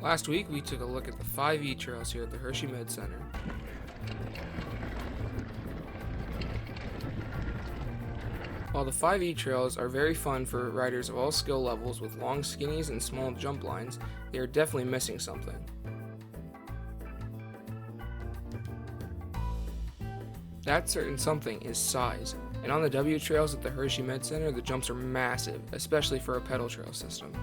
Last week we took a look at the 5E trails here at the Hershey Med Center. While the 5E trails are very fun for riders of all skill levels with long skinnies and small jump lines, they are definitely missing something. That certain something is size, and on the W trails at the Hershey Med Center the jumps are massive, especially for a pedal trail system.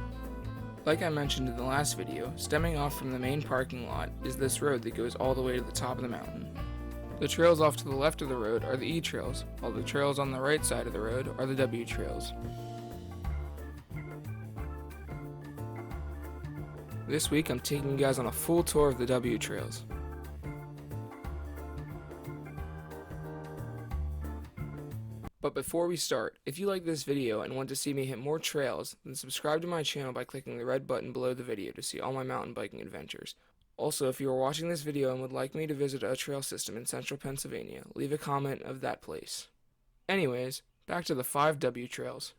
Like I mentioned in the last video, stemming off from the main parking lot is this road that goes all the way to the top of the mountain. The trails off to the left of the road are the E trails, while the trails on the right side of the road are the W trails. This week I'm taking you guys on a full tour of the W trails. But before we start, if you like this video and want to see me hit more trails, then subscribe to my channel by clicking the red button below the video to see all my mountain biking adventures. Also, if you are watching this video and would like me to visit a trail system in central Pennsylvania, leave a comment of that place. Anyways, back to the 5W trails.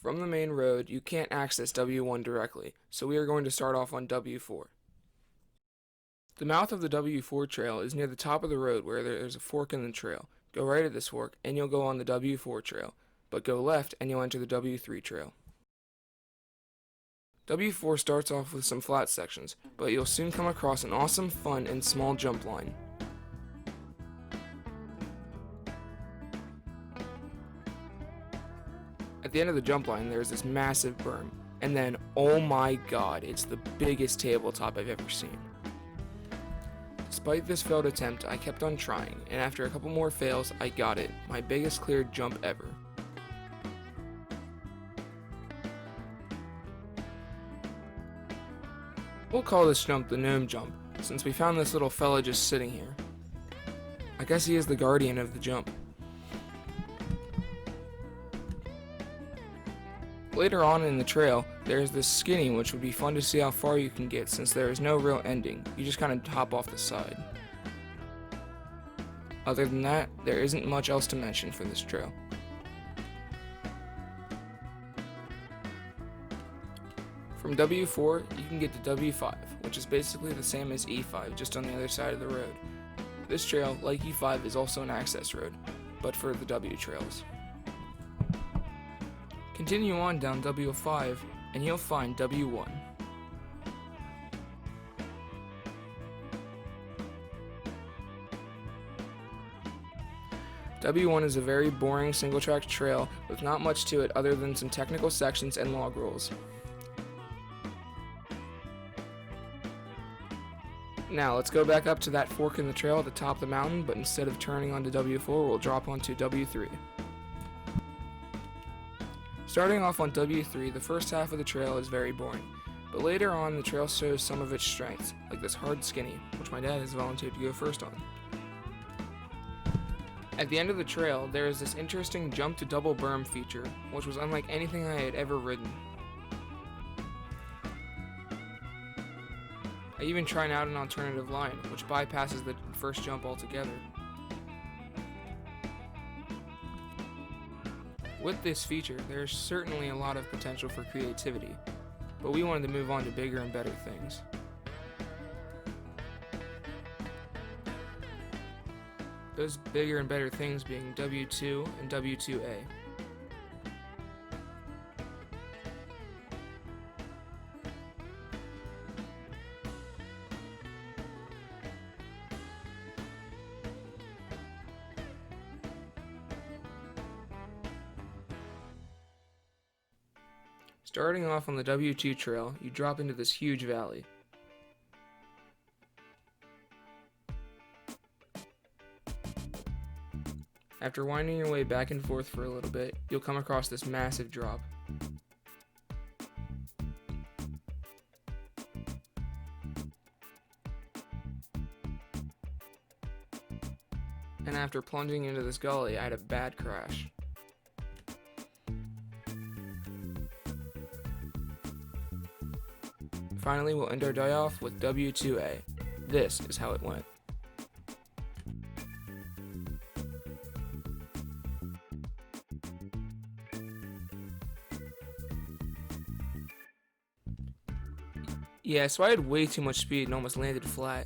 From the main road, you can't access W1 directly, so we are going to start off on W4. The mouth of the W4 trail is near the top of the road where there is a fork in the trail. Go right at this fork and you'll go on the W4 trail, but go left and you'll enter the W3 trail. W4 starts off with some flat sections, but you'll soon come across an awesome, fun, and small jump line. At the end of the jump line there is this massive berm, and then, oh my god, it's the biggest tabletop I've ever seen. Despite this failed attempt, I kept on trying, and after a couple more fails, I got it, my biggest cleared jump ever. We'll call this jump the gnome jump, since we found this little fella just sitting here. I guess he is the guardian of the jump. Later on in the trail, there is this skinny which would be fun to see how far you can get since there is no real ending, you just kind of hop off the side. Other than that, there isn't much else to mention for this trail. From W4, you can get to W5, which is basically the same as E5, just on the other side of the road. This trail, like E5, is also an access road, but for the W trails. Continue on down W5 and you'll find W1. W1 is a very boring single-track trail with not much to it other than some technical sections and log rolls. Now let's go back up to that fork in the trail at the top of the mountain, but instead of turning onto W4, we'll drop onto W3. Starting off on W3, the first half of the trail is very boring, but later on the trail shows some of its strengths, like this hard skinny, which my dad has volunteered to go first on. At the end of the trail, there is this interesting jump to double berm feature, which was unlike anything I had ever ridden. I even tried out an alternative line, which bypasses the first jump altogether. With this feature, there is certainly a lot of potential for creativity, but we wanted to move on to bigger and better things. Those bigger and better things being W2 and W2A. Starting off on the W2 trail, you drop into this huge valley. After winding your way back and forth for a little bit, you'll come across this massive drop. And after plunging into this gully, I had a bad crash. Finally, we'll end our day off with W2A. This is how it went. Yeah, so I had way too much speed and almost landed flat.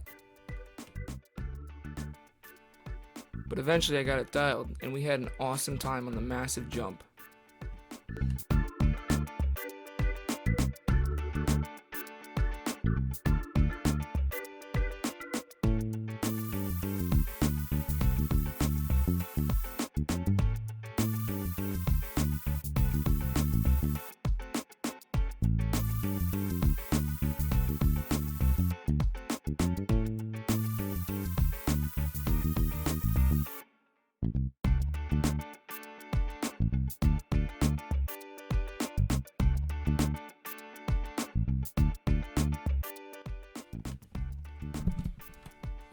But eventually I got it dialed, and we had an awesome time on the massive jump.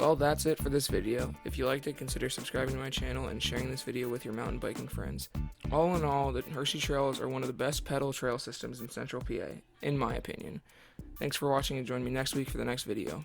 Well, that's it for this video. If you liked it, consider subscribing to my channel and sharing this video with your mountain biking friends. All in all, the Hershey Trails are one of the best pedal trail systems in Central PA, in my opinion. Thanks for watching and join me next week for the next video.